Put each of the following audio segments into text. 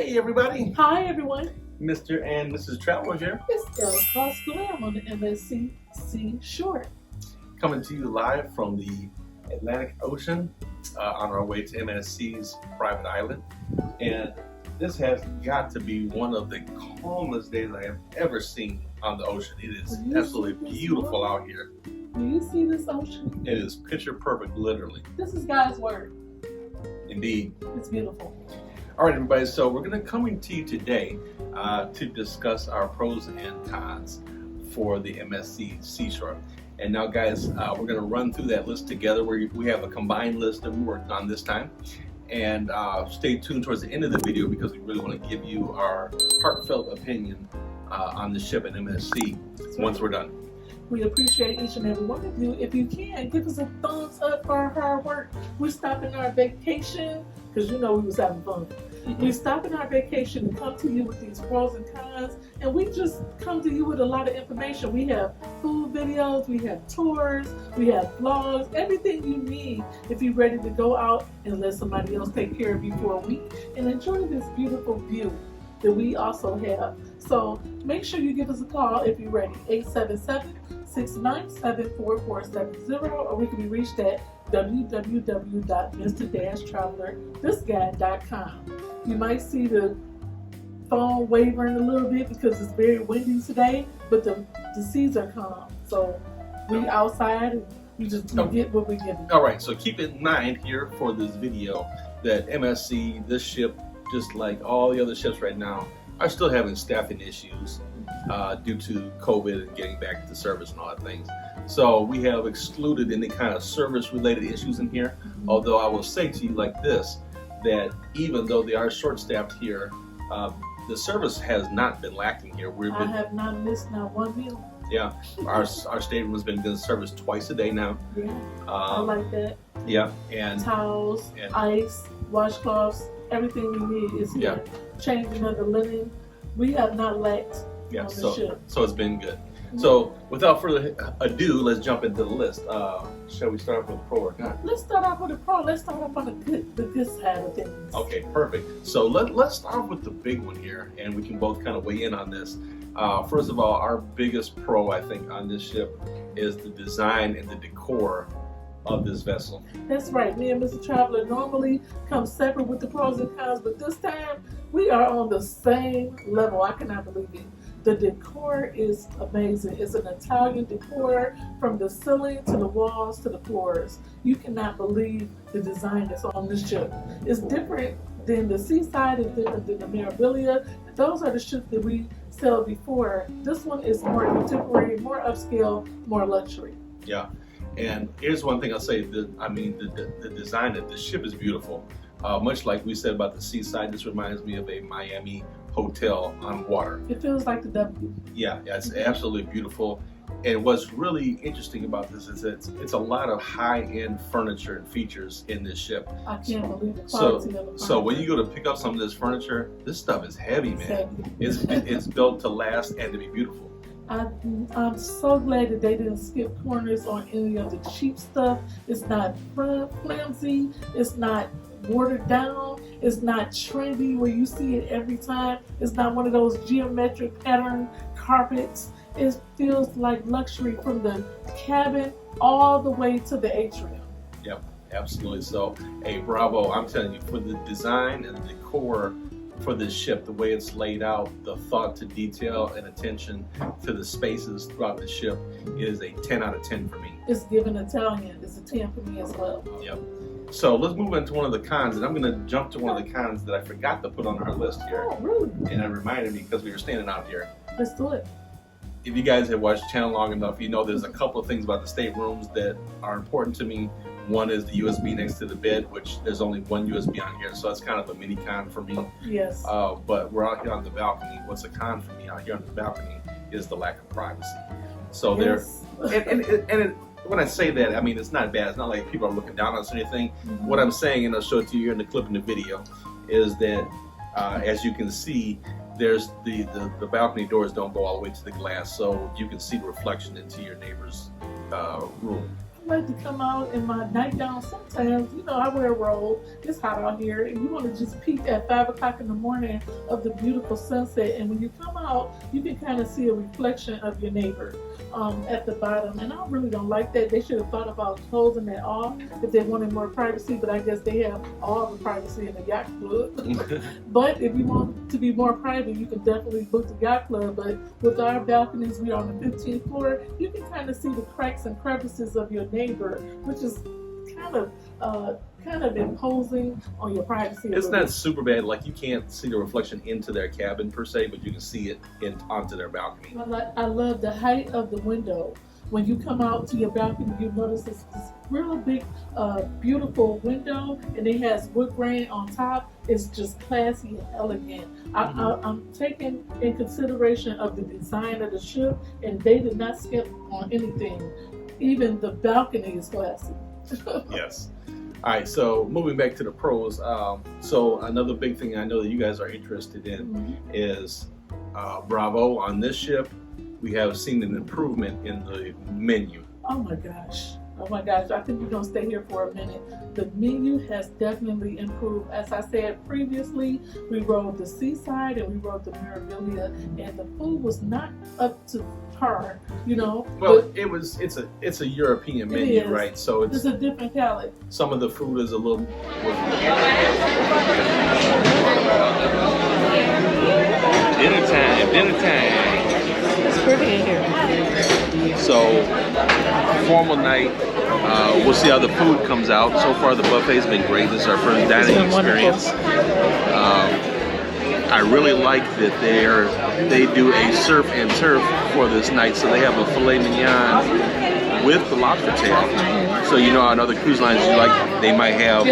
Hey everybody, Hi everyone, Mr. and Mrs. Traveler here, it's El Cosplay. I'm on the MSC Seashore. coming to you live from the Atlantic Ocean on our way to MSC's private island. And this has got to be one of the calmest days I have ever seen on the ocean. It is absolutely beautiful out here. Do you see this ocean? It is picture perfect, literally. This is God's word. Indeed. It's beautiful. All right, everybody, so we're going to come to you today to discuss our pros and cons for the MSC Seashore. And now, guys, we're going to run through that list together. We have a combined list that we worked on this time. And stay tuned towards the end of the video because we really want to give you our heartfelt opinion on the ship at MSC once we're done. We appreciate each and every one of you. If you can, give us a thumbs up for our hard work. We're stopping our vacation because you know we was having fun. We stopping our vacation to come to you with these pros and cons, and we just come to you with a lot of information. We have food videos, we have tours, we have vlogs, everything you need if you're ready to go out and let somebody else take care of you for a week and enjoy this beautiful view that we also have. So make sure you give us a call if you're ready, 877-697-4470, or we can be reached at www.mr-travelerthisguy.com. You might see the phone wavering a little bit because it's very windy today, but the seas are calm. So we outside and we just get what we get. All right, so keep in mind here for this video that MSC, this ship, just like all the other ships right now, are still having staffing issues due to COVID and getting back to service and all that things. So we have excluded any kind of service-related issues in here. Although I will say to you like this, that even though they are short-staffed here, the service has not been lacking here. I have not missed not one meal. Yeah, our stateroom has been serviced twice a day now. Yeah, I like that. Yeah, and towels, ice, washcloths, everything we need is here. Yeah. Changing of the linen, we have not lacked on the ship. So it's been good. So without further ado, let's jump into the list. Shall we start off with a pro or con? Let's start off with a pro. Let's start off on the good side of things. Okay, perfect. So let's start off with the big one here, and we can both kind of weigh in on this. First of all, our biggest pro, I think, on this ship is the design and the decor of this vessel. That's right. Me and Mr. Traveler normally come separate with the pros and cons, but this time we are on the same level. I cannot believe it. The decor is amazing. It's an Italian decor from the ceiling to the walls to the floors. You cannot believe the design that's on this ship. It's different than the Seaside, it's different than the Mirabilia. Those are the ships that we sailed before. This one is more contemporary, more upscale, more luxury. Yeah. And here's one thing I'll say, the design of the ship is beautiful. Much like we said about the Seaside, this reminds me of a Miami hotel on water. It feels like the W. Yeah, it's absolutely beautiful. And what's really interesting about this is it's a lot of high-end furniture and features in this ship. I can't believe the quality of the furniture. So when you go to pick up some of this furniture, this stuff is heavy, man. It's built to last and to be beautiful. I'm so glad that they didn't skip corners on any of the cheap stuff. It's not flimsy. It's not watered down. It's not trendy where you see it every time. It's not one of those geometric pattern carpets. It feels like luxury from the cabin all the way to the atrium. Yep, absolutely. So, hey, bravo. I'm telling you, for the design and the decor for this ship, the way it's laid out, the thought to detail and attention to the spaces throughout the ship is a 10 out of 10 for me. It's given Italian. It's a 10 for me as well. Yep. So let's move into one of the cons, and I'm going to jump to one of the cons that I forgot to put on our list here. Oh, really? And it reminded me because we were standing out here. Let's do it. If you guys have watched the channel long enough, you know there's a couple of things about the staterooms that are important to me. One is the USB next to the bed, which there's only one USB on here, so that's kind of a mini con for me. Yes. But we're out here on the balcony. What's a con for me out here on the balcony is the lack of privacy. So yes. When I say that, I mean, it's not bad. It's not like people are looking down on us or anything. What I'm saying, and I'll show it to you here in the clip in the video, is that as you can see, there's the balcony doors don't go all the way to the glass, so you can see the reflection into your neighbor's room. like to come out in my nightgown sometimes. You know, I wear a robe. It's hot out here, and you want to just peek at 5 o'clock in the morning of the beautiful sunset. And when you come out, you can kind of see a reflection of your neighbor at the bottom. And I really don't like that. They should have thought about closing that off if they wanted more privacy. But I guess they have all the privacy in the yacht club. But if you want to be more private, you can definitely book the yacht club. But with our balconies, we're on the 15th floor. You can kind of see the cracks and crevices of your neighbor, which is kind of imposing on your privacy. It's not super bad. Like, you can't see the reflection into their cabin per se, but you can see it onto their balcony. I love the height of the window. When you come out to your balcony, you notice this real big, beautiful window, and it has wood grain on top. It's just classy and elegant. I'm taking in consideration of the design of the ship, and they did not skip on anything. Even the balcony is classy. Yes. All right, so moving back to the pros. So another big thing I know that you guys are interested in is Bravo. On this ship, we have seen an improvement in the menu. Oh my gosh. I think we're going to stay here for a minute. The menu has definitely improved. As I said previously, we rode the Seaside and we rode the Mirabilia, and the food was not up to par, you know. Well, it's a European menu, right? So it's a different palate. Some of the food is a little... Dinner time. It's pretty in here. So, formal night. We'll see how the food comes out. So far, the buffet's been great. This is our first dining experience. I really like that they do a surf and turf for this night. So they have a filet mignon with the lobster tail. So you know, on other cruise lines, they might have.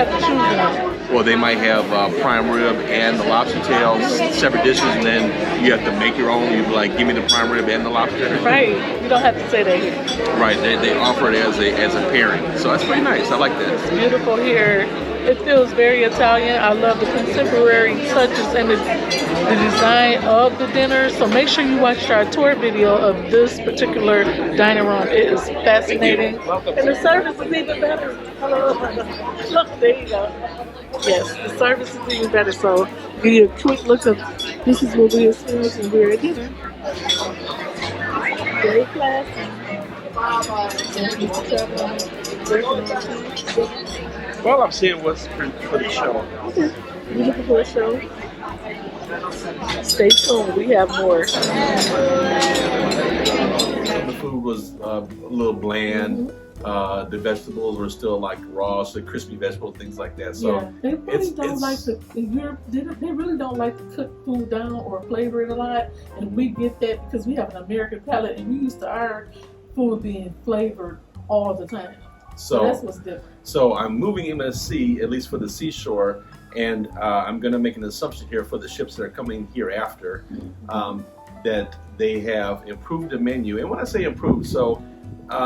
Well, they might have prime rib and the lobster tails, separate dishes, and then you have to make your own. You'd be like, give me the prime rib and the lobster. Right. You don't have to say that here. Right. They offer it as a pairing. So that's pretty nice. I like that. It's beautiful here. It feels very Italian. I love the contemporary touches and the design of the dinner. So make sure you watch our tour video of this particular dining room. It is fascinating. And the service is even better. Hello. Look, there you go. Yes, the service is even better. So give you a quick look of this is what we experience when we're at dinner. Very classy. Well, I'm seeing what's for the show. Okay. You're looking for a show? Stay tuned. We have more. The food was a little bland. The vegetables were still like raw, so crispy vegetables, things like that. So yeah, they really don't like to. They really don't like to cook food down or flavor it a lot, and we get that because we have an American palate, and we used to our food being flavored all the time. So that's what's different. So I'm moving MSC, at least for the Seashore, and I'm going to make an assumption here for the ships that are coming here after, that they have improved the menu. And when I say improved, so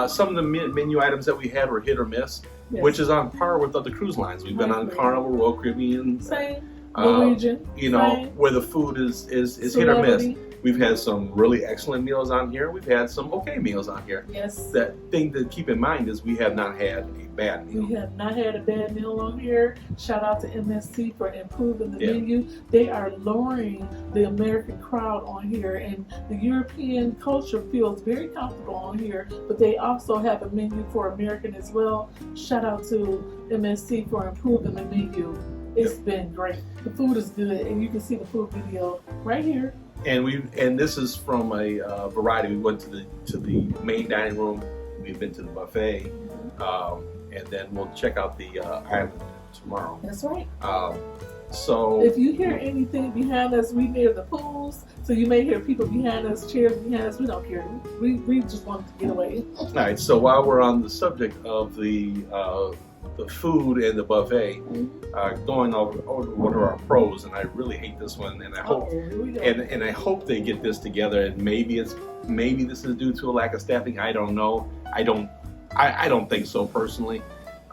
some of the menu items that we had were hit or miss, which is on par with other cruise lines. We've been on Carnival, Royal Caribbean, Norwegian, you know, where the food is hit or miss. We've had some really excellent meals on here. We've had some okay meals on here. Yes. The thing to keep in mind is we have not had a bad meal. We have not had a bad meal on here. Shout out to MSC for improving the menu. They are lowering the American crowd on here, and the European culture feels very comfortable on here, but they also have a menu for American as well. Shout out to MSC for improving the menu. It's been great. The food is good, and you can see the food video right here. And this is from a variety. We went to the main dining room. We've been to the buffet, and then we'll check out the island tomorrow. That's right. So if you hear anything behind us, we near the pools, so you may hear people behind us, chairs behind us. We don't care. We just want to get away. All right. So while we're on the subject of the food and the buffet, going over what are our pros, and I really hate this one, and I hope and I hope they get this together. And maybe this is due to a lack of staffing. I don't know. I don't think so personally.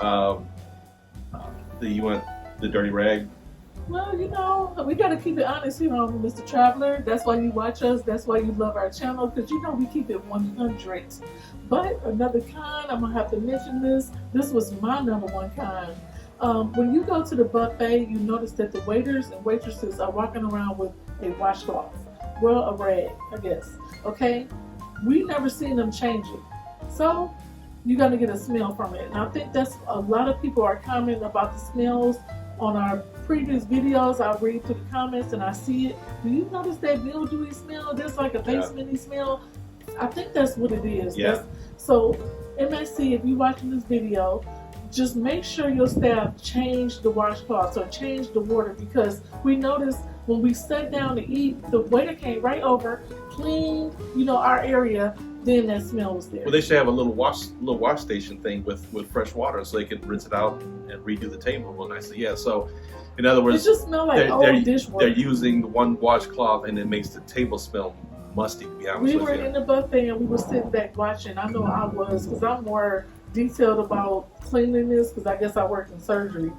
You want the dirty rag? Well, you know, we got to keep it honest, you know, Mr. Traveler. That's why you watch us. That's why you love our channel, because you know we keep it 100. But another con, I'm going to have to mention this. This was my number one con. When you go to the buffet, you notice that the waiters and waitresses are walking around with a washcloth. Well, a rag, I guess. Okay? We never seen them change it. So, you're going to get a smell from it. And I think that's a lot of people are commenting about the smells on our previous videos. I read through the comments and I see it. Do you notice that mildewy smell? There's like a basementy smell. I think that's what it is. Yeah. So, MSC, if you're watching this video, just make sure your staff change the washcloths or change the water, because we noticed when we sat down to eat, the waiter came right over, cleaned, you know, our area. Then that smell was there. Well, they should have a little wash station thing with fresh water, so they can rinse it out and redo the table real nicely. Yeah. So, in other words, it just smells like old dishwater. They're using one washcloth, and it makes the table smell musty. To be honest with you. We were in the buffet and we were sitting back watching. I know I was, because I'm more detailed about cleanliness, because I guess I work in surgery.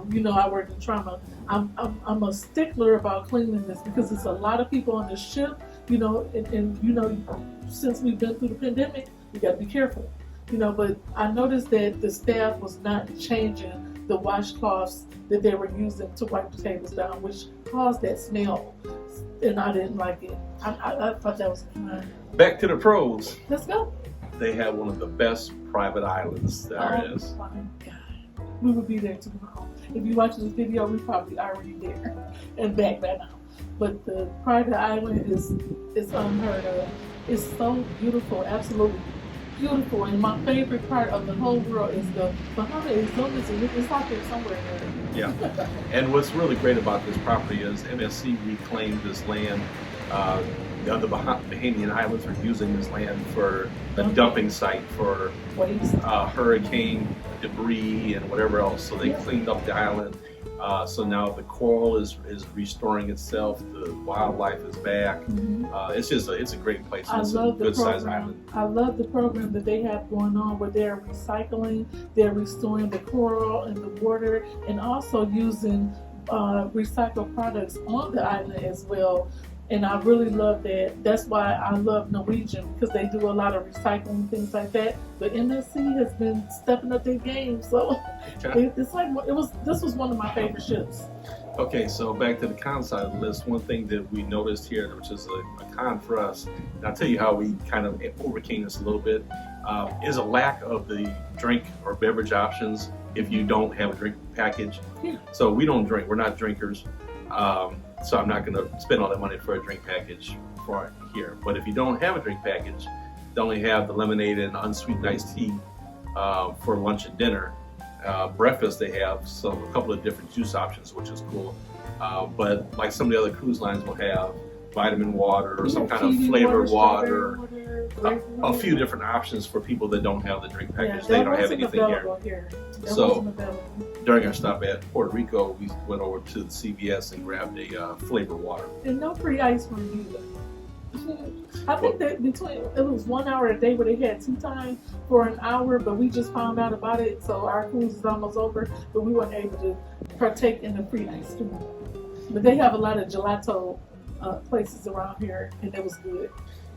You know, I work in trauma. I'm a stickler about cleanliness, because there's a lot of people on the ship. You know, and you know, since we've been through the pandemic, we got to be careful. You know, but I noticed that the staff was not changing the washcloths that they were using to wipe the tables down, which caused that smell, and I didn't like it. I thought that was kind. Back to the pros. Let's go. They have one of the best private islands there is. Oh my God, we will be there tomorrow. If you watch this video, we probably already there and back by now. But the private island is unheard of. It's so beautiful, absolutely beautiful. And my favorite part of the whole world is the Bahamas. It's out there somewhere there. Yeah. And what's really great about this property is MSC reclaimed this land. The other Bahamian islands are using this land for a dumping site for hurricane debris and whatever else. So they cleaned up the island. So now the coral is restoring itself. The wildlife is back. It's a great place. It's a good sized island. I love the program that they have going on, where they're recycling, they're restoring the coral and the water, and also using recycled products on the island as well. And I really love that. That's why I love Norwegian, because they do a lot of recycling, things like that. But MSC has been stepping up their game, so it's like this was one of my favorite ships. Okay, so back to the con side of the list. One thing that we noticed here, which is a con for us, and I'll tell you how we kind of overcame this a little bit, is a lack of the drink or beverage options if you don't have a drink package. Yeah. So we don't drink. We're not drinkers. So I'm not going to spend all that money for a drink package for here. But if you don't have a drink package, they only have the lemonade and unsweetened iced tea for lunch and dinner. Breakfast, they have a couple of different juice options, which is cool. But like some of the other cruise lines will have vitamin water or some kind of flavored water. A few different options for people that don't have the drink package. Yeah, they don't have anything here. So during our stop at Puerto Rico, we went over to the CVS and grabbed a flavored water. And no free ice cream either. I think that it was 1 hour a day where they had tea time for an hour, but we just found out about it, so our cruise is almost over, but we weren't able to partake in the free ice cream. But they have a lot of gelato places around here, and it was good.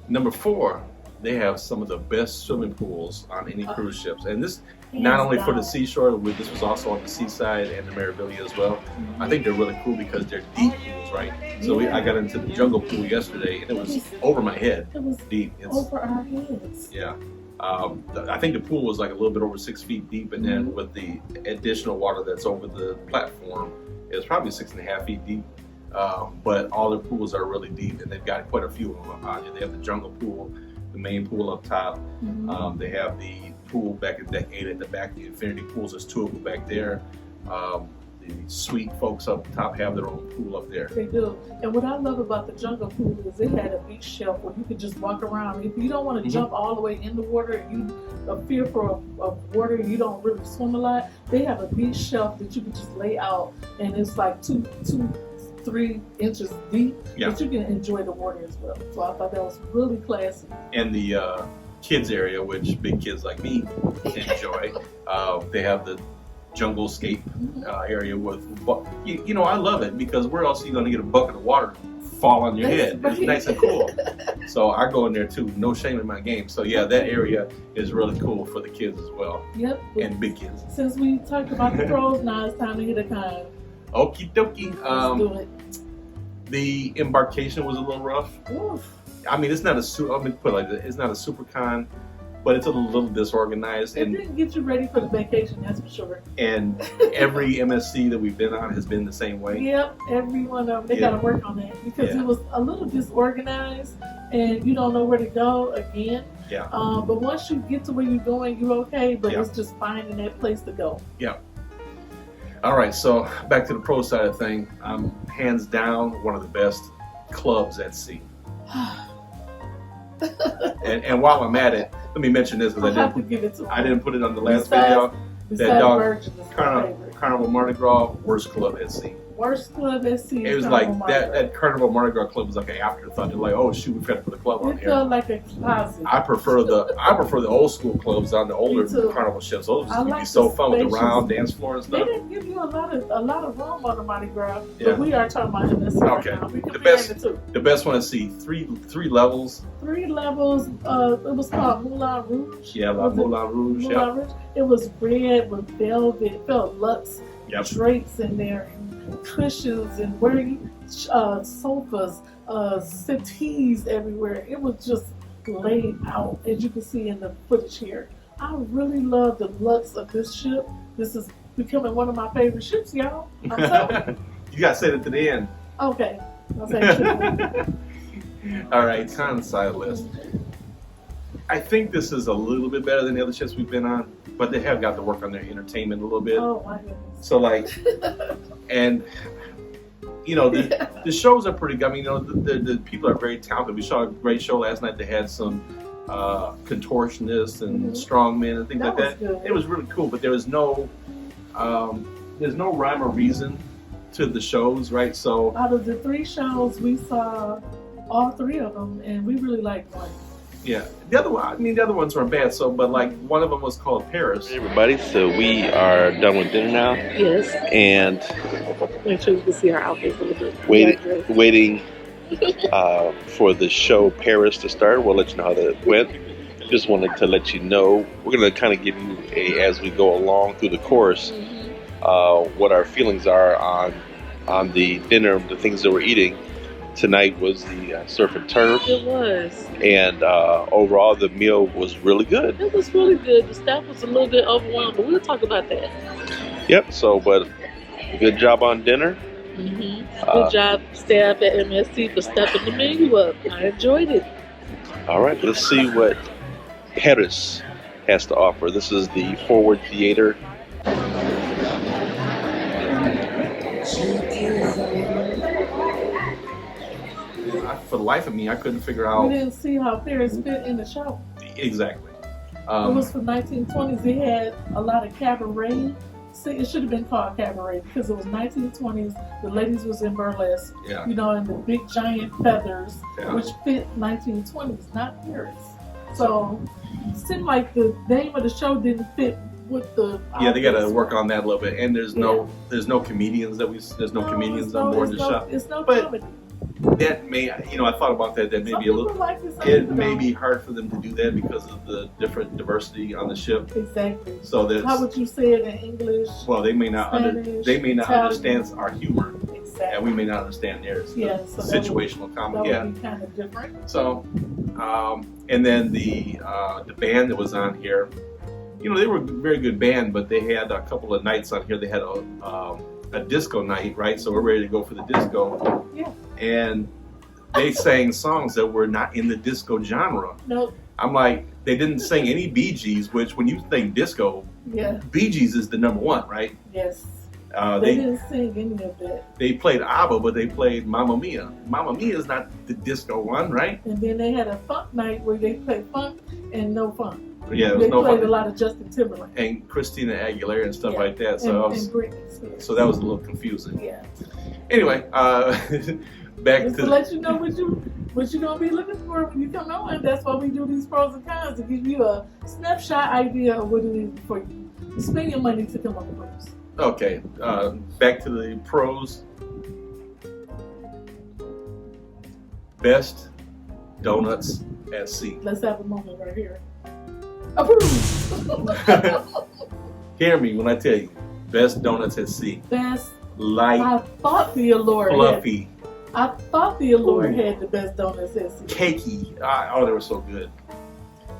Number 4, they have some of the best swimming pools on any cruise ships, and this not only for the Seashore, this was also on the Seaside and the Meraviglia as well. I think they're really cool because they're deep pools, right? So I got into the jungle pool yesterday, and it was over my head. It was deep. Over our heads. Yeah. I think the pool was like a little bit over 6 feet deep, and then with the additional water that's over the platform, it's probably 6.5 feet deep. But all the pools are really deep, and they've got quite a few of them on here. They have the jungle pool, the main pool up top. They have the pool back at deck 8 at the back. The infinity pools, there's 2 of them back there. The sweet folks up top have their own pool up there. They do. And what I love about the jungle pool is it had a beach shelf where you could just walk around. If you don't want to jump all the way in the water and you are fearful of water and you don't really swim a lot, they have a beach shelf that you can just lay out, and it's like 3 inches deep, but you can enjoy the water as well. So I thought that was really classy. And the kids area, which big kids like me enjoy, they have the junglescape area with, you know, I love it because where else are you going to get a bucket of water fall on your head? It's nice and cool. So I go in there too, no shame in my game. So yeah, that area is really cool for the kids as well. Yep. And big kids. Since we talked about the pros, now it's time to hit a con. Okie dokie. Let's do it. The Embarkation was a little rough. Oof. I mean, it's not a let me put it like this, it's not a super con, but it's a little disorganized. It and didn't get you ready for the vacation, that's for sure. And every MSC that we've been on has been the same way. Yep, every one of them. They got to work on that because it was a little disorganized and you don't know where to go again. Yeah. But once you get to where you're going, you're okay, but it's just finding that place to go. Yeah. All right, so back to the pro side of thing. Hands down, one of the best clubs at sea. and while I'm at it, let me mention this because I didn't put it on the last video. That dog, Carnival Mardi Gras, worst club at sea. Worst club at sea. It was like that Carnival Mardi Gras club was like an afterthought. They're like, oh shoot, we've got to put a club on here. It felt like a closet. I prefer the old school clubs on the older Carnival ships. Those would be so fun with the round dance floor and stuff. They didn't give you a lot of room on the Mardi Gras, but we are talking about MSC. Okay. Right now. The best one at sea. Three levels. 3 levels. It was called Moulin Rouge. Yeah, Moulin Rouge. Moulin Rouge. It was red with velvet. It felt luxe drapes in there, and cushions, and sofas, settees everywhere. It was just laid out, as you can see in the footage here. I really love the looks of this ship. This is becoming one of my favorite ships, y'all. I'm telling you. You gotta say it to the end. Okay. I'll say it. All right, con side list. I think this is a little bit better than the other ships we've been on, but they have got to work on their entertainment a little bit. Oh my goodness. So like, and you know, the shows are pretty good. I mean, you know, the people are very talented. We saw a great show last night. They had some contortionists and strongmen and things like that. Good. It was really cool, but there was there's no rhyme or reason to the shows, right? So out of the 3 shows, we saw all 3 of them, and we really liked one. Yeah, the other one. I mean, the other ones weren't bad. So, but like one of them was called Paris. Hey everybody, so we are done with dinner now. Yes. And make sure you can see our outfits a little bit. Waiting for the show Paris to start. We'll let you know how that went. Just wanted to let you know we're going to kind of give you as we go along through the course what our feelings are on the dinner, the things that we're eating. Tonight was the surf and turf. It was. And overall, the meal was really good. It was really good. The staff was a little bit overwhelmed, but we'll talk about that. Yep, so, but good job on dinner. Good job, staff at MSC, for stepping the menu up. I enjoyed it. All right, let's see what Paris has to offer. This is the Forward Theater. For the life of me, I couldn't figure out. We didn't see how Paris fit in the show. Exactly. It was from 1920s. They had a lot of cabaret. See, it should have been called cabaret because it was 1920s. The ladies was in burlesque, you know, and the big giant feathers, which fit 1920s, not Paris. So it seemed like the name of the show didn't fit with the. Yeah, they got to work on that a little bit. And there's no comedians comedians on board the shop. It's no comedy. That may, you know, I thought about that. That may be a little. It may be hard for them to do that because of the different diversity on the ship. Exactly. So that's. How would you say it in English? Well, they may not. Spanish, understand our humor. Exactly. And we may not understand theirs. Yeah. So situational comedy. That would be kind of different. So, and then the band that was on here, you know, they were a very good band, but they had a couple of nights on here. They had a disco night, right? So we're ready to go for the disco. Yeah. And they sang songs that were not in the disco genre. Nope. I'm like, they didn't sing any Bee Gees, which when you think disco, Bee Gees is the number one, right? Yes. They didn't sing any of that. They played ABBA, but they played Mamma Mia. Mamma Mia is not the disco one, right? And then they had a funk night where they played funk and no funk. Yeah, they played a lot of Justin Timberlake and Christina Aguilera and stuff like that. So and Britney Spears. So that was a little confusing. Yeah. Anyway, back just to let you know what you're gonna be looking for when you come on. That's why we do these pros and cons, to give you a snapshot idea of what it is for you. Spend your money to come on the cruise. Okay, back to the pros. Best donuts at sea. Let's have a moment right here. Approved. Hear me when I tell you, best donuts at sea. Best. Light, I thought the Allure fluffy, I thought the Allure Ooh. had the best donuts at sea. cakey. Oh, they were so good.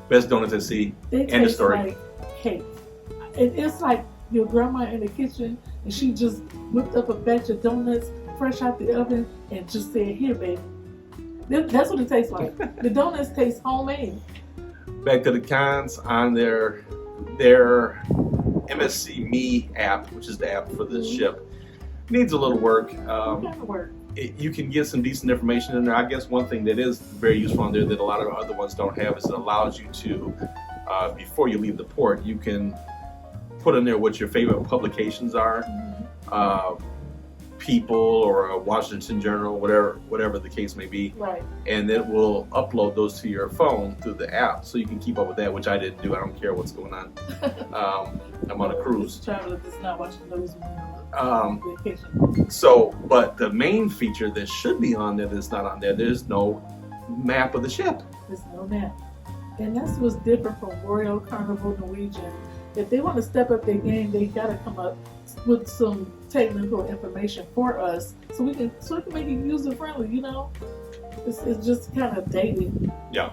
Best donuts at sea. They End of taste story. like cake. It's like your grandma in the kitchen and she just whipped up a batch of donuts fresh out the oven and just said, "Here, baby." That's what it tastes like. The donuts taste homemade. Back to the cons on their MSC Me app, which is the app for this ship. Needs a little work. What kind of work? You can get some decent information in there. I guess one thing that is very useful on there that a lot of other ones don't have is it allows you to, before you leave the port, you can put in there what your favorite publications are, People or Washington Journal, whatever the case may be, Right. and it will upload those to your phone through the app, so you can keep up with that, which I didn't do. I don't care what's going on. I'm on a cruise. This traveler does not watch the news when they're Um, on vacation. So, but the main feature that should be on there that's not on there, there's no map of the ship. There's no map. And that's what's different from Royal, Carnival, Norwegian. If they want to step up their game, they got to come up with some technical information for us so we can make it user friendly. You know, it's just kind of dated. Yeah.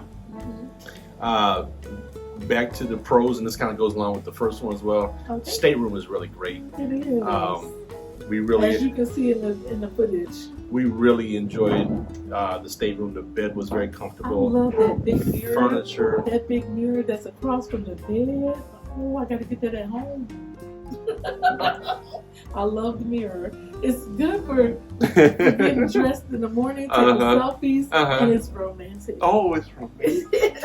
Back to the pros, and this kind of goes along with the first one as well. Okay. Stateroom is really great. It is. We As you can see in the footage. we really enjoyed the stateroom. The bed was very I comfortable. love that big mirror. Furniture. That big mirror that's across from the bed. Oh, I got to get that at home. I love the mirror. It's good for getting dressed in the morning, taking selfies, and it's romantic. Oh, it's romantic.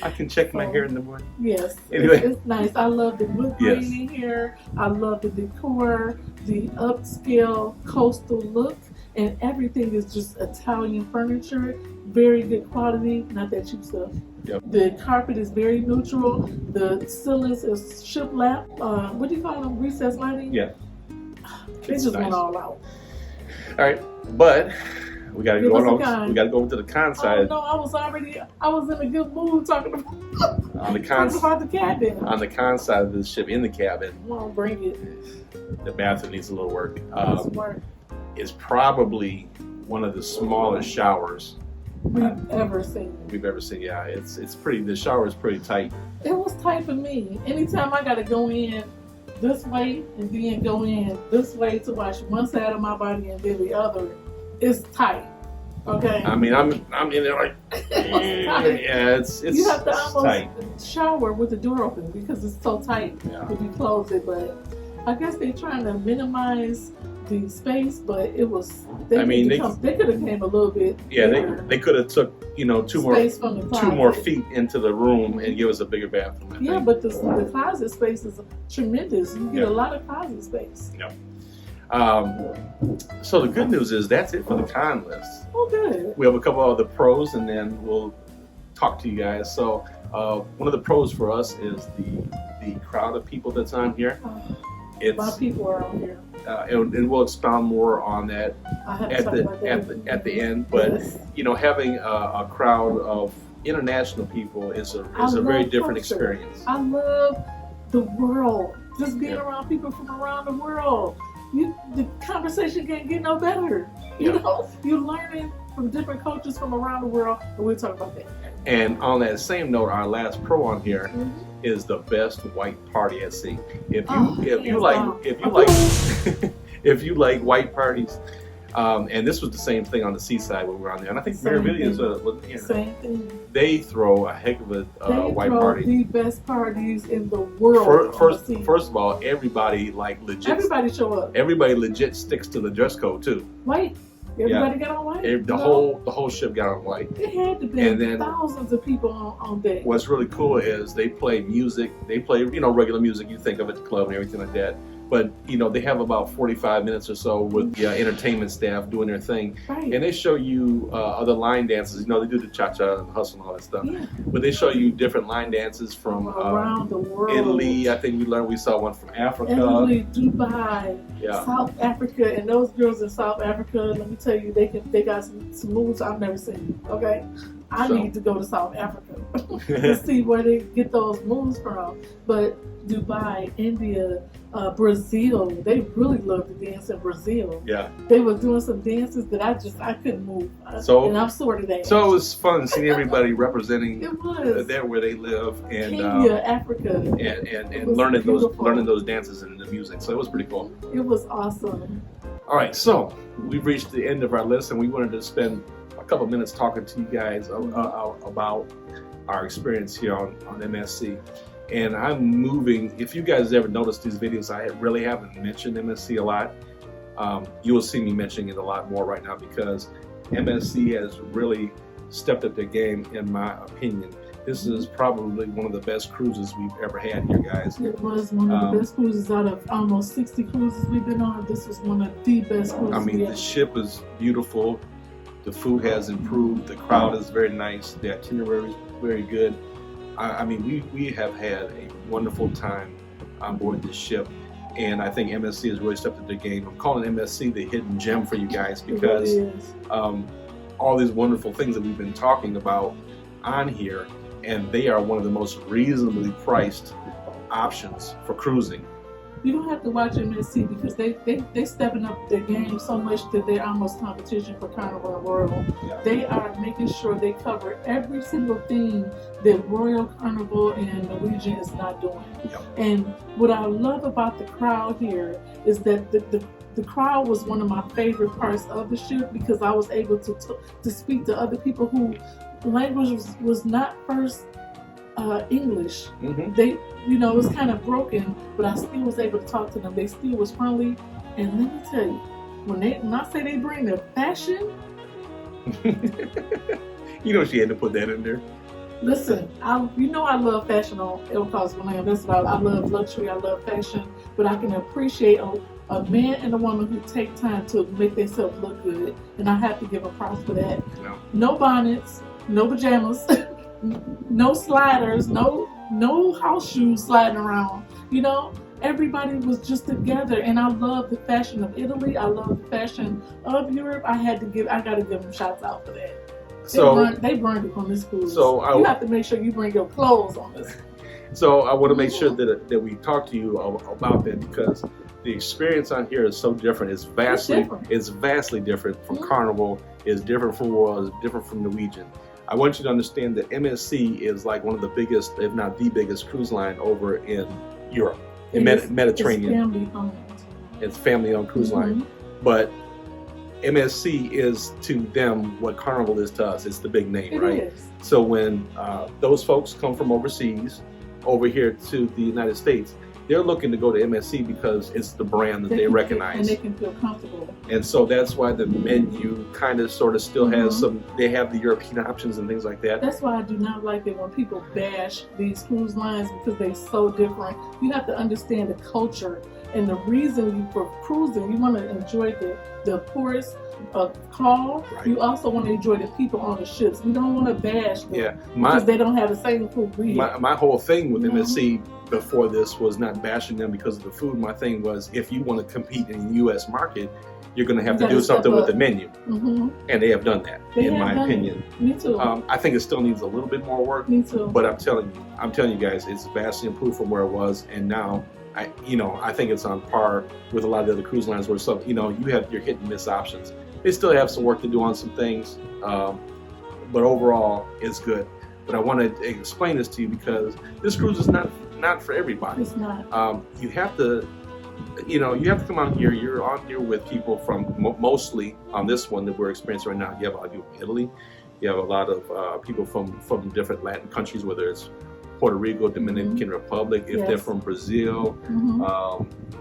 I can check my hair in the morning. Yes, Anyway. it's nice. I love the wood grain in here. I love the decor, the upscale coastal look, and everything is just Italian furniture. Very good quality, not that cheap stuff. Yep. The carpet is very neutral. The ceilings is shiplap. What do you call them? Recessed lighting? Yeah. They It's just nice. went all out. All right, but we got to Give go us a on. con. We got to go to the con Oh side. no, I was in a good mood talking On the con, about the cabin. on the con side of this ship, in the cabin, Come on, bring it. the bathroom needs a little work. Let's work. It's probably one of the smallest showers We've ever seen. we've ever seen. Yeah, it's pretty. The shower is pretty tight. It was tight for me. Anytime I gotta go in this way and then go in this way to wash one side of my body and then the other, it's tight. Okay. I mean, I'm in there like, yeah, it's You have to almost tight. shower with the door open because it's so tight Yeah. if you close it. But I guess they're trying to minimize the space, but it was. They could have came a little bit. Yeah, bigger they could have took two space from the closet. more feet into the room and give us a bigger bathroom. I Yeah, think. but the closet space is tremendous. You get Yeah. a lot of closet space. So the good news is that's it for the con list. Oh, good. We have a couple of the pros, and then we'll talk to you guys. So one of the pros for us is the crowd of people that's on here. A lot of people are on here. And we'll expound more on that I have to at talk about that. at the end. But Yes. having a crowd of international people is a very love different culture. experience. I love the world. Just being around people from around the world. The conversation can't get no better. You know, you're learning from different cultures from around the world, and we'll talk about that. And on that same note, our last pro on here is the best white party at sea. If you like white parties, and this was the same thing on the seaside when we were on there, and I think Beverage Same thing. they throw a heck of a white party. The best parties in the world. First of all, everybody legit. Everybody show up. Everybody legit sticks to the dress code too. White. Everybody got on white. The whole ship got on white. It had to be And then- thousands of people on deck. What's really cool is they play music. They play regular music you think of at the club and everything like that. but you know, they have about 45 minutes or so with the entertainment staff doing their thing, Right. and they show you other line dances. You know, they do the cha-cha and hustle and all that stuff, Yeah. but they show you different line dances from around the world. Italy. I think we saw one from Africa. Italy, Dubai, Yeah. South Africa, and those girls in South Africa, let me tell you, they got some moves I've never seen. Okay, I need to go to South Africa to see where they get those moves from. But Dubai, India, Brazil, they really love to dance in Brazil. Yeah. They were doing some dances that I couldn't move. So, and I'm sort of that. So it was fun seeing everybody representing It was. there where they live, and Kenya, Africa, and learning those dances and the music. So it was pretty cool. It was awesome. All right, so we've reached the end of our list, and we wanted to spend a couple minutes talking to you guys about our experience here on MSC. And I'm moving. If you guys ever noticed these videos, I really haven't mentioned MSC a lot. You will see me mentioning it a lot more right now because MSC has really stepped up their game, in my opinion. This is probably one of the best cruises we've ever had here, guys. It was one of the best cruises out of almost 60 cruises we've been on. This was one of the best cruises. I mean, the ship is beautiful. The food has improved. The crowd is very nice. The itinerary is very good. I mean, we have had a wonderful time on board this ship, and I think MSC has really stepped up their game. I'm calling MSC the hidden gem for you guys because it really is. All these wonderful things that we've been talking about on here, and they are one of the most reasonably priced options for cruising. You don't have to watch MSC because they stepping up their game so much that they're almost competition for Carnival and Royal. Yeah. They are making sure they cover every single thing that Royal, Carnival, and Norwegian is not doing. Yep. And what I love about the crowd here is that the crowd was one of my favorite parts of the ship because I was able to speak to other people who language was not first English. Mm-hmm. They, you know, it was kind of broken, but I still was able to talk to them. They still was friendly. And let me tell you, when I say they bring their fashion, You know she had to put that in there. listen, I love fashion on El Paso Land. That's what I love luxury. I love fashion, but I can appreciate a man and a woman who take time to make themselves look good, and I have to give a props for that. No bonnets, no pajamas, no sliders, no house shoes sliding around. You know, everybody was just together, and I love the fashion of Italy. I love the fashion of Europe. I got to give them shots out for that. They burned it on this cruise. So you have to make sure you bring your clothes on this. So I want to make sure that we talk to you about that because the experience on here is so different. It's vastly different from Carnival. It's different from Royal. It's different from Norwegian. I want you to understand that MSC is like one of the biggest, if not the biggest, cruise line over in Europe, in Mediterranean. It's family-owned. It's family-owned cruise line, but MSC is to them what Carnival is to us. It's the big name, right? It is. So when those folks come from overseas over here to the United States, they're looking to go to MSC because it's the brand that they recognize. And they can feel comfortable. And so that's why the menu kind of sort of still has some, they have the European options and things like that. That's why I do not like it when people bash these cruise lines because they're so different. You have to understand the culture and the reason for cruising. You want to enjoy the ports of call. Right. You also want to enjoy the people on the ships. We don't want to bash them because they don't have the same food we have. My whole thing with MSC before this was not bashing them because of the food. My thing was, if you want to compete in the U.S. market, you're going to have to do something with the menu. And they have done that, in my opinion. Me too. I think it still needs a little bit more work. Me too. But I'm telling you guys, it's vastly improved from where it was. And now, I think it's on par with a lot of the other cruise lines where you have your hit and miss options. They still have some work to do on some things, but overall, it's good. But I want to explain this to you because this cruise is not for everybody. It's not. You have to come out here. You're on here with people from mostly on this one that we're experiencing right now. You have a lot of people from Italy. You have a lot of people from different Latin countries, whether it's Puerto Rico, Dominican Republic, if they're from Brazil,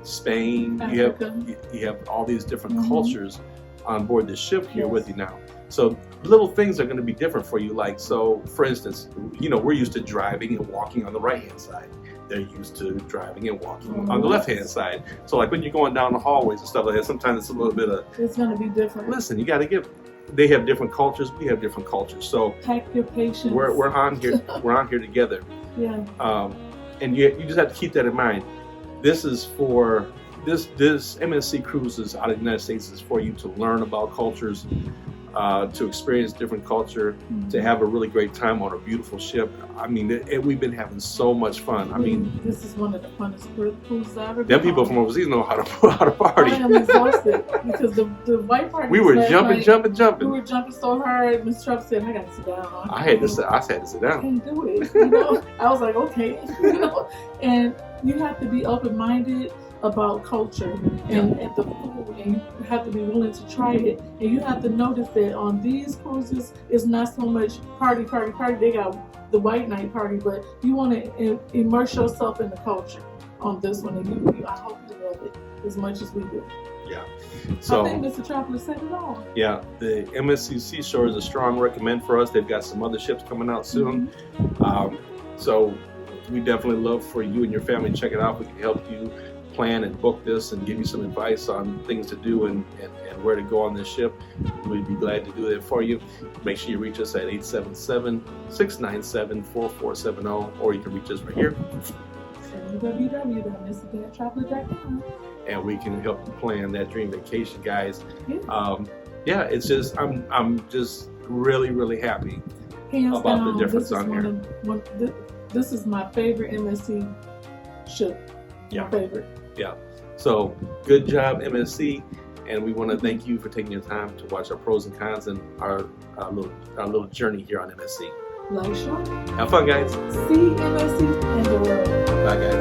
Spain. You have all these different cultures on board the ship here with you now. So little things are going to be different for you. Like, so for instance, you know, we're used to driving and walking on the right-hand side. They're used to driving and walking on the left-hand side. So like when you're going down the hallways and stuff like that, sometimes it's a little bit of... It's going to be different. Listen, you got to give... They have different cultures. We have different cultures. So pack your patience. We're on here. We're on here together. Yeah. And you just have to keep that in mind. This is for this MSC Cruises out of the United States is for you to learn about cultures, to experience different culture, to have a really great time on a beautiful ship. I mean, we've been having so much fun. I mean, this is one of the funnest cruises I've ever been them people on. from overseas know how to party. I am exhausted because the white party. We were jumping. We were jumping so hard. Miss Trump said, "I got to sit down." I had to sit down. I can't do it. You know, I was like, okay, you know, and you have to be open-minded about culture and the food, and you have to be willing to try it, and you have to notice that on these cruises it's not so much party. They got the white night party, but you want to immerse yourself in the culture on this one, and I hope you love it as much as we do. Yeah. So I think Mr. Chocolate said it all. Yeah, the MSC Seashore is a strong recommend for us. They've got some other ships coming out soon. So we definitely love for you and your family to check it out. We can help you plan and book this and give you some advice on things to do and where to go on this ship. We'd be glad to do that for you. Make sure you reach us at 877-697-4470, or you can reach us right here. www.mrdadchocolate.com. And we can help you plan that dream vacation, guys. Yeah. It's just I'm just really happy Hands about down, the difference on here. This is my favorite MSC ship. My favorite. Yeah. So good job, MSC, and we want to thank you for taking your time to watch our pros and cons and our little journey here on MSC. Like short. Have fun, guys. See MSC in the world. Bye, guys.